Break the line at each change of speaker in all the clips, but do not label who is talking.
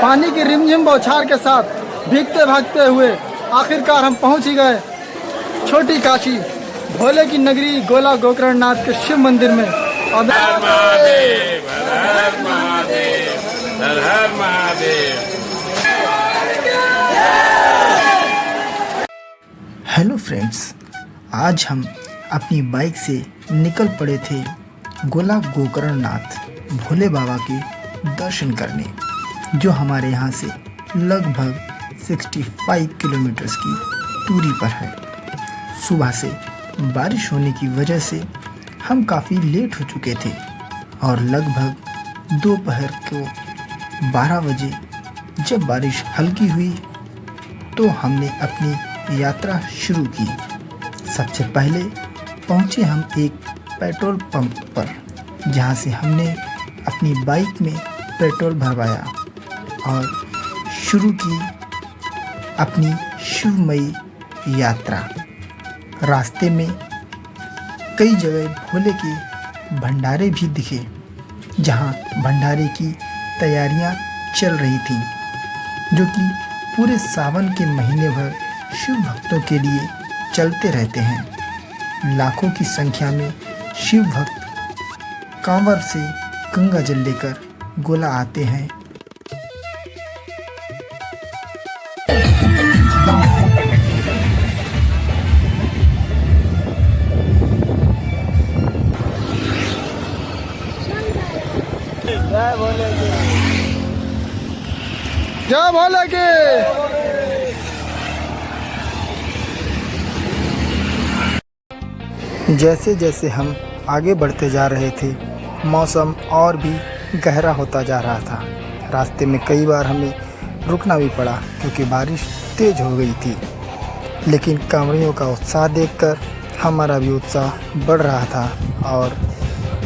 पानी की रिमझिम बौछार के साथ भीगते भागते हुए आखिरकार हम पहुंच ही गए छोटी काशी, भोले की नगरी गोला गोकर्णनाथ के शिव मंदिर में। और
हर महादेव, हर महादेव, हर महादेव।
हेलो फ्रेंड्स, आज हम अपनी बाइक से निकल पड़े थे गोला गोकर्णनाथ भोले बाबा के दर्शन करने, जो हमारे यहाँ से लगभग 65 किलोमीटर्स की दूरी पर है। सुबह से बारिश होने की वजह से हम काफ़ी लेट हो चुके थे और लगभग दोपहर को 12 बजे जब बारिश हल्की हुई तो हमने अपनी यात्रा शुरू की। सबसे पहले पहुँचे हम एक पेट्रोल पंप पर, जहाँ से हमने अपनी बाइक में पेट्रोल भरवाया और शुरू की अपनी शिवमयी यात्रा। रास्ते में कई जगह भोले के भंडारे भी दिखे, जहाँ भंडारे की तैयारियां चल रही थीं, जो कि पूरे सावन के महीने भर शिव भक्तों के लिए चलते रहते हैं। लाखों की संख्या में शिव भक्त कांवर से गंगा जल लेकर गोला आते हैं।
जय भोले की, जय भोले की।
जैसे जैसे हम आगे बढ़ते जा रहे थे, मौसम और भी गहरा होता जा रहा था। रास्ते में कई बार हमें रुकना भी पड़ा क्योंकि बारिश तेज़ हो गई थी, लेकिन कांवड़ियों का उत्साह देखकर हमारा भी उत्साह बढ़ रहा था और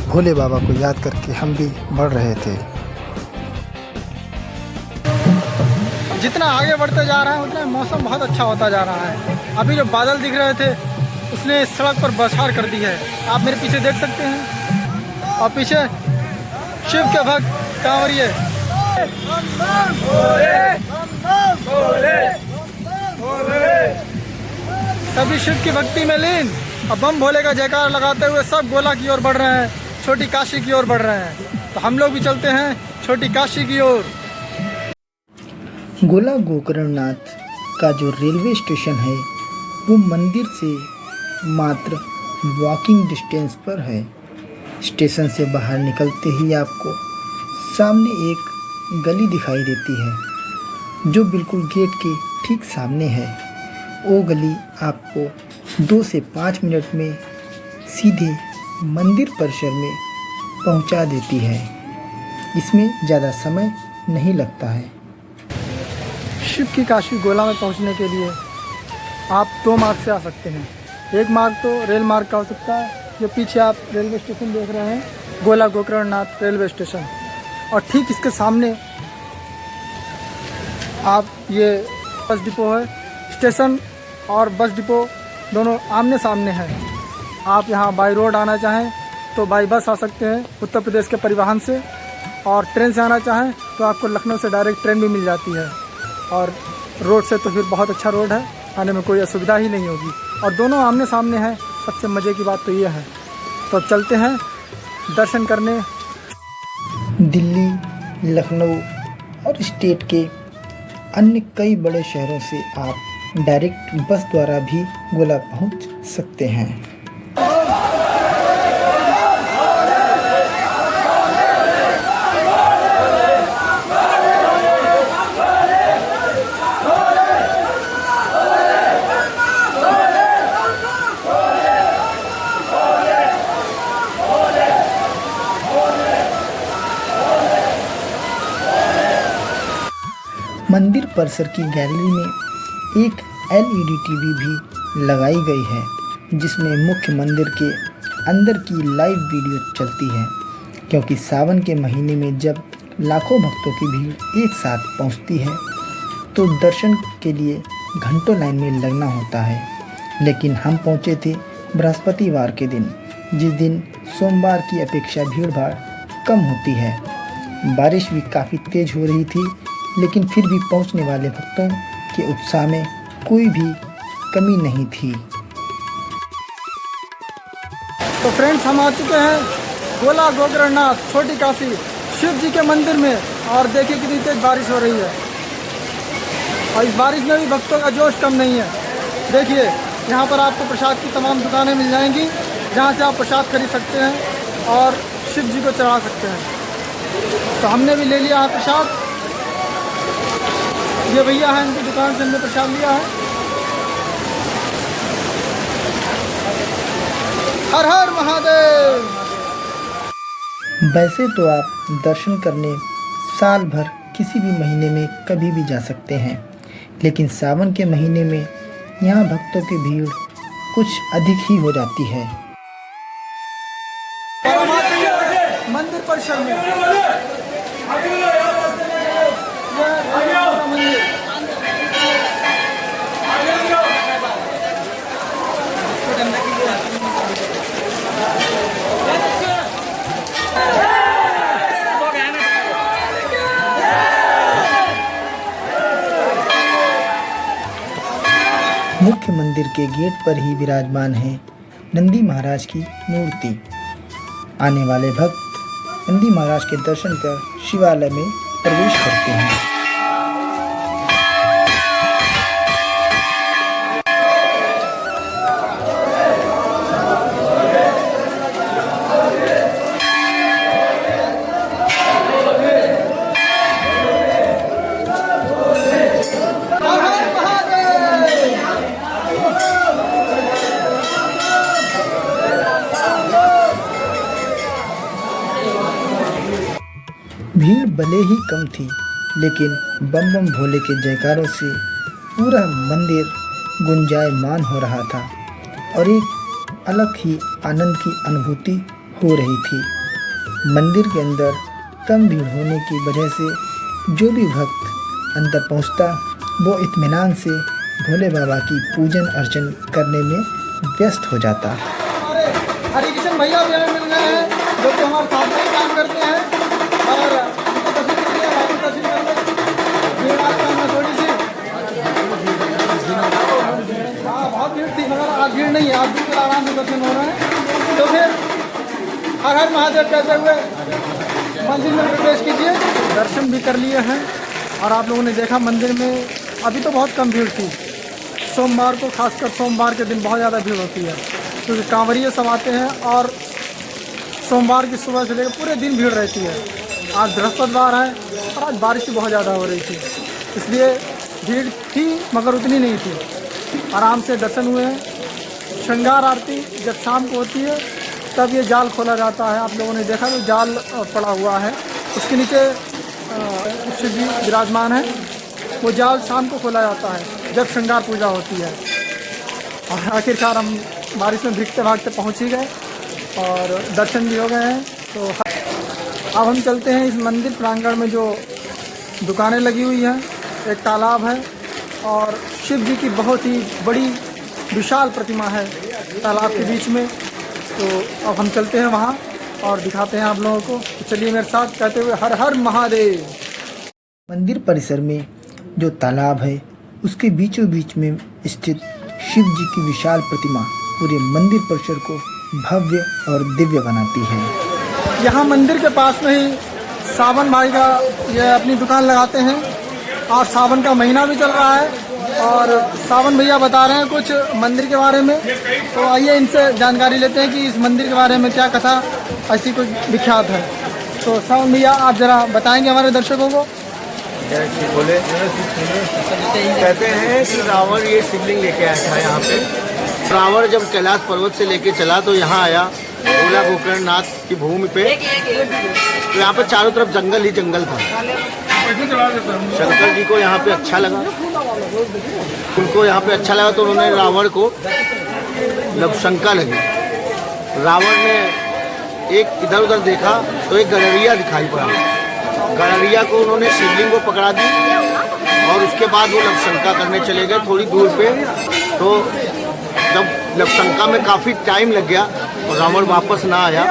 भोले बाबा को याद करके हम भी बढ़ रहे थे।
जितना आगे बढ़ते जा रहे हैं उतना मौसम बहुत अच्छा होता जा रहा है। अभी जो बादल दिख रहे थे उसने इस सड़क पर बौछार कर दी है, आप मेरे पीछे देख सकते हैं। और पीछे शिव के भक्त कांवरिये सभी शिव की भक्ति में लीन और बम भोले का जयकार लगाते हुए सब गोला की ओर बढ़ रहे हैं, छोटी काशी की ओर बढ़ रहे हैं। तो हम लोग भी चलते हैं छोटी काशी की ओर।
गोला गोकर्णनाथ का जो रेलवे स्टेशन है वो मंदिर से मात्र वॉकिंग डिस्टेंस पर है। स्टेशन से बाहर निकलते ही आपको सामने एक गली दिखाई देती है, जो बिल्कुल गेट के ठीक सामने है। वो गली आपको 2 से 5 मिनट में सीधे मंदिर परिसर में पहुंचा देती है। इसमें ज़्यादा समय नहीं लगता है।
शिव की काशी गोला में पहुंचने के लिए आप 2 मार्ग से आ सकते हैं। एक मार्ग तो रेल मार्ग का हो सकता है, जो पीछे आप रेलवे स्टेशन देख रहे हैं, गोला गोकर्णनाथ रेलवे स्टेशन, और ठीक इसके सामने आप ये बस डिपो है। स्टेशन और बस डिपो दोनों आमने सामने हैं। आप यहाँ बाई रोड आना चाहें तो बाई बस आ सकते हैं उत्तर प्रदेश के परिवहन से, और ट्रेन से आना चाहें तो आपको लखनऊ से डायरेक्ट ट्रेन भी मिल जाती है। और रोड से तो फिर बहुत अच्छा रोड है, आने में कोई असुविधा ही नहीं होगी, और दोनों आमने सामने हैं। सबसे मज़े की बात तो ये है। तो अब चलते हैं दर्शन करने।
दिल्ली, लखनऊ और स्टेट के अन्य कई बड़े शहरों से आप डायरेक्ट बस द्वारा भी गोला पहुंच सकते हैं। मंदिर परिसर की गैलरी में एक LED टीवी भी लगाई गई है, जिसमें मुख्य मंदिर के अंदर की लाइव वीडियो चलती है। क्योंकि सावन के महीने में जब लाखों भक्तों की भीड़ एक साथ पहुंचती है तो दर्शन के लिए घंटों लाइन में लगना होता है। लेकिन हम पहुंचे थे बृहस्पतिवार के दिन, जिस दिन सोमवार की अपेक्षा भीड़ भाड़ कम होती है। बारिश भी काफ़ी तेज़ हो रही थी, लेकिन फिर भी पहुंचने वाले भक्तों के उत्साह में कोई भी कमी नहीं थी।
तो फ्रेंड्स, हम आ चुके हैं गोला गोकर्णनाथ छोटी काशी शिव जी के मंदिर में, और देखिए कितनी तेज बारिश हो रही है, और इस बारिश में भी भक्तों का जोश कम नहीं है। देखिए यहाँ पर आपको प्रसाद की तमाम दुकानें मिल जाएंगी, जहाँ से आप प्रसाद खरीद सकते हैं और शिव जी को चढ़ा सकते हैं। तो हमने भी ले लिया है प्रसाद। ये भैया हैं, इनकी दुकान से हमने प्रसाद लिया है। हर हर महादेव।
वैसे तो आप दर्शन करने साल भर किसी भी महीने में कभी भी जा सकते हैं, लेकिन सावन के महीने में यहाँ भक्तों की भीड़ कुछ अधिक ही हो जाती है।
मंदिर परिसर में
मुख्य मंदिर के गेट पर ही विराजमान है नंदी महाराज की मूर्ति। आने वाले भक्त नंदी महाराज के दर्शन कर शिवालय में प्रवेश करते हैं। भीड़ भले ही कम थी, लेकिन बम बम भोले के जयकारों से पूरा मंदिर गुंजायमान हो रहा था और एक अलग ही आनंद की अनुभूति हो रही थी। मंदिर के अंदर कम भीड़ होने की वजह से जो भी भक्त अंदर पहुंचता वो इत्मीनान से भोले बाबा की पूजन अर्चन करने में व्यस्त हो जाता।
हरिकिशन भैया भी हमें मिल गए हैं, जो कि हमारे साथ में काम करते हैं, और हाँ बहुत भीड़ थी, मगर आज भीड़ नहीं है, आज बिल्कुल आराम से दर्शन हो रहे हैं। तो फिर हर हर महादेव कहते हुए मंदिर में प्रवेश कीजिए। दर्शन भी कर लिए हैं, और आप लोगों ने देखा मंदिर में अभी तो बहुत कम भीड़ थी। सोमवार को, खासकर सोमवार के दिन बहुत ज़्यादा भीड़ होती है, क्योंकि कांवरिये सब आते हैं और सोमवार की सुबह से लेकर पूरे दिन भीड़ रहती है। आज बृहस्पतिवार है और आज बारिश बहुत ज़्यादा हो रही थी, इसलिए भीड़ थी मगर उतनी नहीं थी। आराम से दर्शन हुए हैं। श्रृंगार आरती जब शाम को होती है तब ये जाल खोला जाता है। आप लोगों ने देखा तो जाल पड़ा हुआ है, उसके नीचे शिव जी विराजमान है। वो जाल शाम को खोला जाता है जब श्रृंगार पूजा होती है। और आखिरकार हम बारिश में भीगते भागते पहुँच ही गए और दर्शन भी हो गए हैं। तो अब हम चलते हैं इस मंदिर प्रांगण में, जो दुकानें लगी हुई हैं, एक तालाब है और शिव जी की बहुत ही बड़ी विशाल प्रतिमा है तालाब के बीच में। तो अब हम चलते हैं वहाँ और दिखाते हैं आप लोगों को। तो चलिए मेरे साथ कहते हुए हर हर महादेव।
मंदिर परिसर में जो तालाब है उसके बीचों बीच में स्थित शिव जी की विशाल प्रतिमा पूरे मंदिर परिसर को भव्य और दिव्य बनाती है।
यहाँ मंदिर के पास में ही सावन भाई का ये अपनी दुकान लगाते हैं, और सावन का महीना भी चल रहा है और सावन भैया बता रहे हैं कुछ मंदिर के बारे में। तो आइए इनसे जानकारी लेते हैं कि इस मंदिर के बारे में क्या कथा ऐसी कुछ विख्यात है। तो सावन भैया आप ज़रा बताएंगे हमारे दर्शकों को।
बोले कहते हैं कि रावण ये शिवलिंग लेके आया था यहाँ पे। रावण जब कैलाश पर्वत से लेके चला तो यहाँ आया गोला गोकर्णनाथ की भूमि पे। तो यहाँ पे चारों तरफ जंगल ही जंगल था। शंकर जी को यहाँ पे अच्छा लगा, उनको यहाँ पे अच्छा लगा तो उन्होंने रावण को शंका लगी। रावण ने एक इधर उधर देखा तो एक गड़रिया दिखाई पड़ा। गड़रिया को उन्होंने शिवलिंग को पकड़ा दी और उसके बाद वो लवशंका करने चले गए थोड़ी दूर पे। तो जब लवशंका में काफ़ी टाइम लग गया और रावण वापस ना आया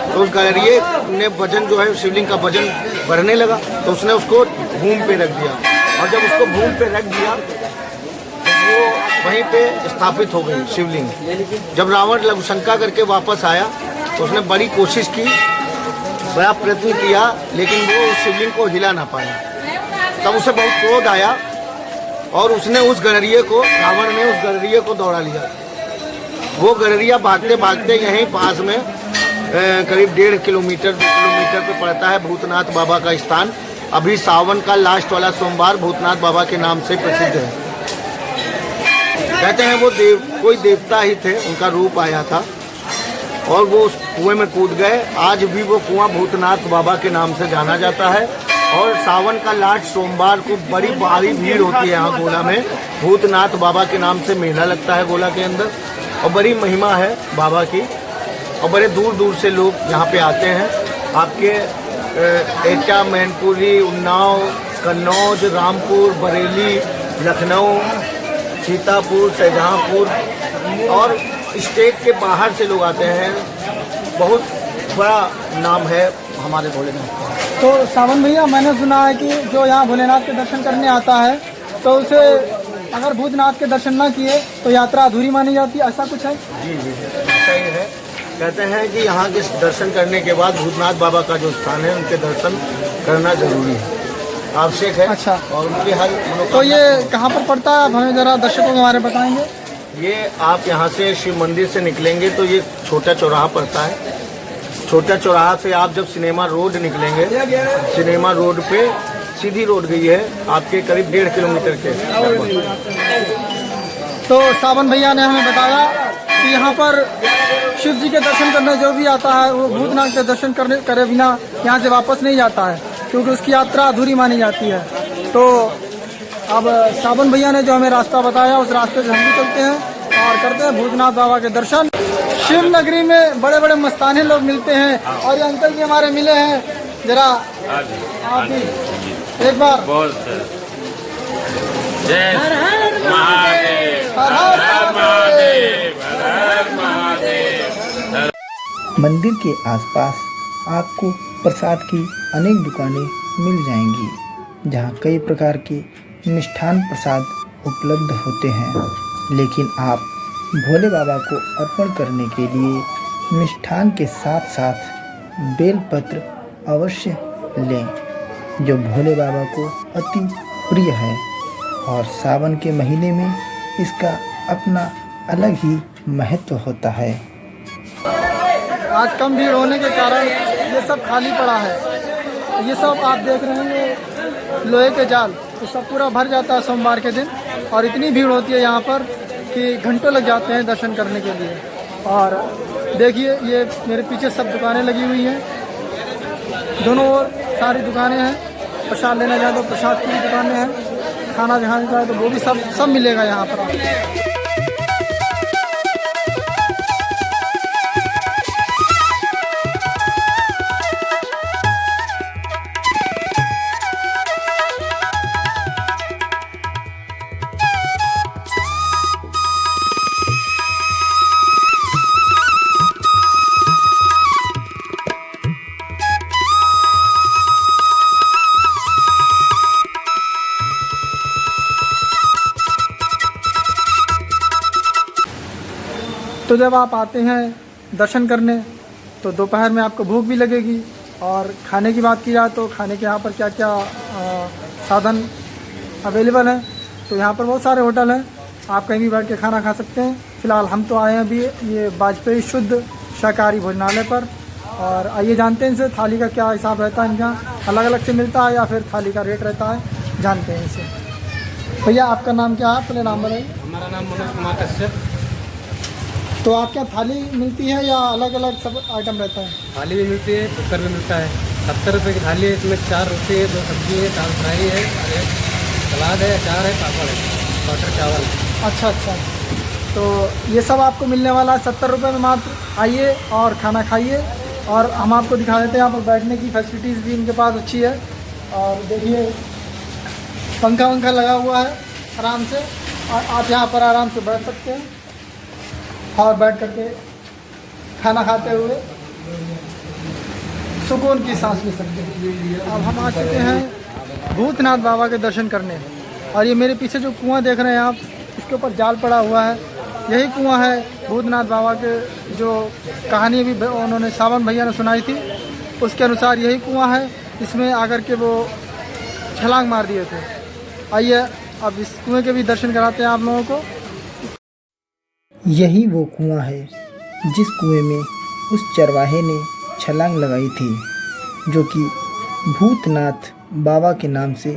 तो उस गड़रिये ने वजन जो है शिवलिंग का वजन बढ़ने लगा। तो उसने उसको भूमि पे रख दिया, और जब उसको भूमि पे रख दिया तो वो वहीं पे स्थापित हो गई शिवलिंग। जब रावण लघुशंका करके वापस आया तो उसने बड़ी कोशिश की, बड़ा प्रयत्न किया, लेकिन वो उस शिवलिंग को हिला ना पाया। तब उसे बहुत क्रोध आया और उसने उस गडरिये को, रावण ने उस गडरिये को दौड़ा लिया। वो गडरिया भागते भागते यहीं पास में करीब 1.5 किलोमीटर 2 किलोमीटर पे पड़ता है भूतनाथ बाबा का स्थान। अभी सावन का लास्ट वाला सोमवार भूतनाथ बाबा के नाम से प्रसिद्ध है। कहते हैं वो कोई देवता ही थे, उनका रूप आया था और वो उस कुएं में कूद गए। आज भी वो कुआं भूतनाथ बाबा के नाम से जाना जाता है और सावन का लास्ट सोमवार को बड़ी भारी भीड़ होती है यहाँ गोला में। भूतनाथ बाबा के नाम से मेला लगता है गोला के अंदर और बड़ी महिमा है बाबा की, और बड़े दूर दूर से लोग यहाँ पे आते हैं। आपके एटा, मैनपुरी, उन्नाव, कन्नौज, रामपुर, बरेली, लखनऊ, सीतापुर, शाहजहाँपुर और स्टेट के बाहर से लोग आते हैं। बहुत बड़ा नाम है हमारे भोलेनाथ का।
तो सावन भैया, मैंने सुना है कि जो यहाँ भोलेनाथ के दर्शन करने आता है तो उसे अगर भूतनाथ के दर्शन ना किए तो यात्रा अधूरी मानी जाती है, ऐसा कुछ है?
जी जी ऐसा ही है। कहते हैं कि यहाँ के दर्शन करने के बाद भूतनाथ बाबा का जो स्थान है उनके दर्शन करना जरूरी है, आवश्यक है।
अच्छा।
और उनकी हर मनोकामना।
तो ये कहाँ पर पड़ता है, आप हमें जरा दर्शकों के बारे में बताएंगे?
ये आप यहाँ से शिव मंदिर से निकलेंगे तो ये छोटा चौराहा पड़ता है। छोटा चौराहा से आप जब सिनेमा रोड निकलेंगे, सिनेमा रोड पे सीधी रोड गई है आपके करीब 1.5 किलोमीटर के।
तो सावन भैया ने हमें बताया कि यहाँ पर शिव जी के दर्शन करने जो भी आता है वो भूतनाथ के दर्शन करे बिना यहाँ से वापस नहीं जाता है, क्योंकि उसकी यात्रा अधूरी मानी जाती है। तो अब सावन भैया ने जो हमें रास्ता बताया उस रास्ते से हम भी चलते हैं और करते हैं भूतनाथ बाबा के दर्शन। शिव नगरी में बड़े बड़े मस्ताने लोग मिलते हैं और ये अंकल जी हमारे मिले हैं, जरा आप भी एक बार।
जय महादेव,
हर हर
महादेव, हर महादेव।
मंदिर के आसपास आपको प्रसाद की अनेक दुकानें मिल जाएंगी, जहां कई प्रकार के मिष्ठान प्रसाद उपलब्ध होते हैं। लेकिन आप भोले बाबा को अर्पण करने के लिए मिष्ठान के साथ साथ बेलपत्र अवश्य लें, जो भोले बाबा को अति प्रिय है। और सावन के महीने में इसका अपना अलग ही महत्व होता है।
आज कम भीड़ होने के कारण ये सब खाली पड़ा है। ये सब आप देख रहे हैं लोहे के जाल, ये सब पूरा भर जाता है सोमवार के दिन और इतनी भीड़ होती है यहाँ पर कि घंटों लग जाते हैं दर्शन करने के लिए। और देखिए ये मेरे पीछे सब दुकानें लगी हुई हैं, दोनों ओर सारी दुकानें हैं। प्रसाद लेना चाहे तो प्रसाद की भी दुकानें हैं, खाना जहाँ चाहे तो वो भी सब मिलेगा यहाँ पर आपको। तो जब आप आते हैं दर्शन करने तो दोपहर में आपको भूख भी लगेगी। और खाने की बात की जाए तो खाने के यहाँ पर क्या क्या साधन अवेलेबल हैं, तो यहाँ पर बहुत सारे होटल हैं, आप कहीं भी बैठ के खाना खा सकते हैं। फ़िलहाल हम तो आए हैं अभी ये वाजपेयी शुद्ध शाकाहारी भोजनालय पर, और आइए जानते हैं इनसे थाली का क्या हिसाब रहता है, इनका अलग अलग से मिलता है या फिर थाली का रेट रहता है, जानते हैं इनसे। भैया आपका नाम क्या है, पहले नाम बताइए।
हमारा नाम मनोज कुमार कश्यप।
तो आप क्या थाली मिलती है या अलग अलग सब आइटम रहता है?
थाली भी मिलती है, कुकर भी मिलता है। 70 रुपये की थाली है, इसमें 4 रोटी है, 2 सब्जी है, दाल फ्राई है, और एक सलाद है, अचार है, पापड़ है, बटर चावल है।
अच्छा अच्छा, तो ये सब आपको मिलने वाला है 70 रुपये में मात्र। आइए और खाना खाइए। और हम आपको दिखा देते हैं यहाँ पर बैठने की फैसिलिटीज़ भी इनके पास अच्छी है। और देखिए पंखा वंखा लगा हुआ है आराम से, और आप यहाँ पर आराम से बैठ सकते हैं और बैठ करके खाना खाते हुए सुकून की सांस ले सकते हैं। अब हम आ चुके हैं भूतनाथ बाबा के दर्शन करने। और ये मेरे पीछे जो कुआं देख रहे हैं आप, इसके ऊपर जाल पड़ा हुआ है, यही कुआं है भूतनाथ बाबा के। जो कहानी भी उन्होंने सावन भैया ने सुनाई थी, उसके अनुसार यही कुआं है, इसमें आकर के वो छलांग मार दिए थे। आइए अब इस कुएं के भी दर्शन कराते हैं आप लोगों को।
यही वो कुआं है जिस कुएं में उस चरवाहे ने छलांग लगाई थी, जो कि भूतनाथ बाबा के नाम से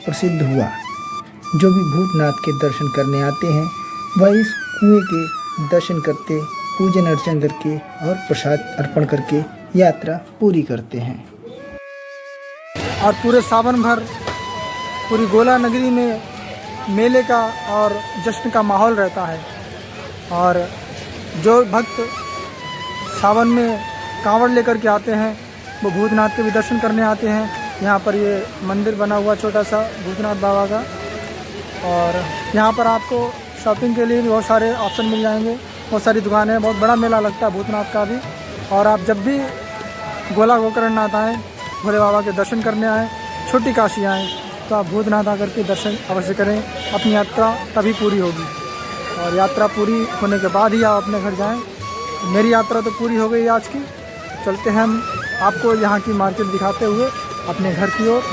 प्रसिद्ध हुआ। जो भी भूतनाथ के दर्शन करने आते हैं वह इस कुएं के दर्शन करते, पूजन अर्चन करके और प्रसाद अर्पण करके यात्रा पूरी करते हैं।
और पूरे सावन भर पूरी गोला नगरी में मेले का और जश्न का माहौल रहता है। और जो भक्त सावन में कांवड़ लेकर के आते हैं वो भूतनाथ के भी दर्शन करने आते हैं। यहाँ पर ये मंदिर बना हुआ छोटा सा भूतनाथ बाबा का, और यहाँ पर आपको शॉपिंग के लिए भी बहुत सारे ऑप्शन मिल जाएंगे, बहुत सारी दुकानें हैं। बहुत बड़ा मेला लगता है भूतनाथ का भी। और आप जब भी गोला गोकर्णनाथ आएँ, भोले बाबा के दर्शन करने आएँ, छोटी काशी आएँ, तो आप भूतनाथ आकर के दर्शन अवश्य करें। अपनी यात्रा तभी पूरी होगी, और यात्रा पूरी होने के बाद ही आप अपने घर जाएं। मेरी यात्रा तो पूरी हो गई आज की। चलते हैं हम आपको यहाँ की मार्केट दिखाते हुए अपने घर की ओर।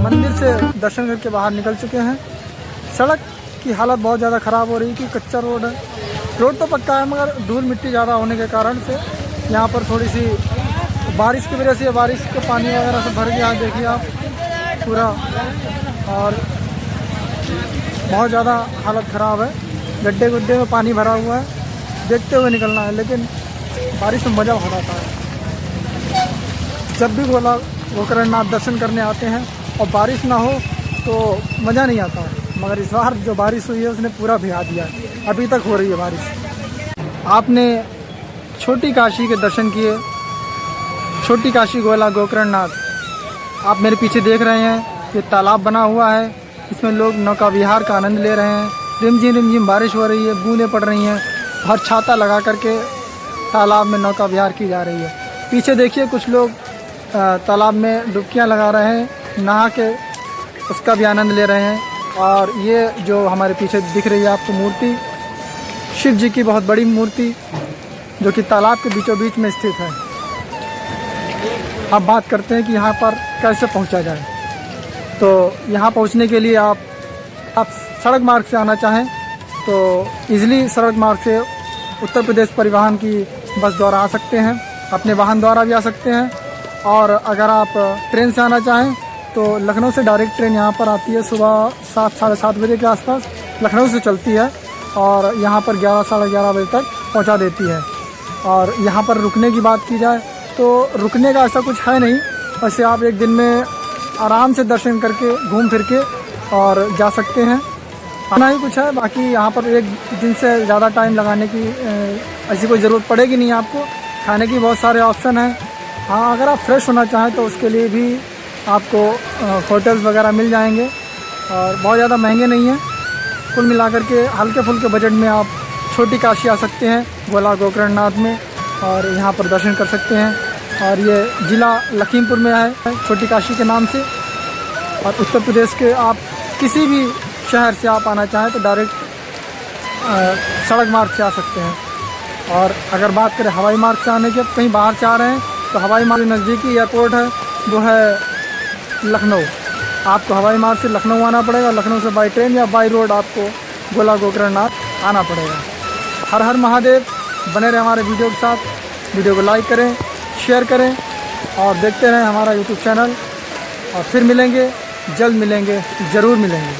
मंदिर से दर्शन करके बाहर निकल चुके हैं। सड़क की हालत बहुत ज़्यादा ख़राब हो रही है, कि कच्चा रोड है। रोड तो पक्का है मगर धूल मिट्टी ज़्यादा होने के कारण से यहाँ पर थोड़ी सी बारिश की वजह से, बारिश के पानी वगैरह से भर गया, देखिए आप पूरा। और बहुत ज़्यादा हालत ख़राब है, गड्ढे गुड्ढे में पानी भरा हुआ है, देखते हुए निकलना है। लेकिन बारिश में मज़ा बहुत आता है। जब भी गोला गोकर्णनाथ दर्शन करने आते हैं और बारिश ना हो तो मज़ा नहीं आता है, मगर इस बार जो बारिश हुई है उसने पूरा भिगा दिया है। अभी तक हो रही है बारिश। आपने छोटी काशी के दर्शन किए, छोटी काशी गोला गोकर्णनाथ। आप मेरे पीछे देख रहे हैं, ये तालाब बना हुआ है, इसमें लोग नौका विहार का आनंद ले रहे हैं। रिमझिम बारिश हो रही है, बूंदें पड़ रही हैं, और छाता लगा करके तालाब में नौका विहार की जा रही है। पीछे देखिए कुछ लोग तालाब में डुबकियां लगा रहे हैं, नहा के उसका भी आनंद ले रहे हैं। और ये जो हमारे पीछे दिख रही है आपको मूर्ति, शिव जी की बहुत बड़ी मूर्ति, जो कि तालाब के बीचों बीच में स्थित है। अब बात करते हैं कि यहाँ पर कैसे पहुँचा जाए। तो यहाँ पहुँचने के लिए आप सड़क मार्ग से आना चाहें तो इजीली सड़क मार्ग से उत्तर प्रदेश परिवहन की बस द्वारा आ सकते हैं, अपने वाहन द्वारा भी आ सकते हैं। और अगर आप ट्रेन से आना चाहें तो लखनऊ से डायरेक्ट ट्रेन यहाँ पर आती है, सुबह 7 साढ़े 7 बजे के आसपास लखनऊ से चलती है, और यहाँ पर 11 साढ़े 11 बजे तक पहुँचा देती है। और यहाँ पर रुकने की बात की जाए तो रुकने का ऐसा कुछ है नहीं, वैसे आप एक दिन में आराम से दर्शन करके घूम फिर के और जा सकते हैं। खाना ही कुछ है, बाकी यहाँ पर एक दिन से ज़्यादा टाइम लगाने की ऐसी कोई ज़रूरत पड़ेगी नहीं आपको। खाने की बहुत सारे ऑप्शन हैं। हाँ, अगर आप फ्रेश होना चाहें तो उसके लिए भी आपको होटल्स वगैरह मिल जाएंगे, और बहुत ज़्यादा महंगे नहीं हैं। कुल मिलाकर के हल्के फुल्के बजट में आप छोटी काशी आ सकते हैं गोला गोकर्णनाथ में, और यहाँ पर दर्शन कर सकते हैं। और ये ज़िला लखीमपुर में है छोटी काशी के नाम से। और उत्तर प्रदेश के आप किसी भी शहर से आप आना चाहें तो डायरेक्ट सड़क मार्ग से आ सकते हैं। और अगर बात करें हवाई मार्ग से आने की, कहीं बाहर से आ रहे हैं तो हवाई मार्ग नज़दीकी एयरपोर्ट है वो है लखनऊ। आपको हवाई मार्ग से लखनऊ आना पड़ेगा, लखनऊ से बाई ट्रेन या बाई रोड आपको गोला गोकर्णनाथ आना पड़ेगा। हर हर महादेव। बने रहे हमारे वीडियो के साथ। वीडियो को लाइक करें, शेयर करें और देखते रहें हमारा यूट्यूब चैनल। और फिर मिलेंगे, जल्द मिलेंगे, ज़रूर मिलेंगे।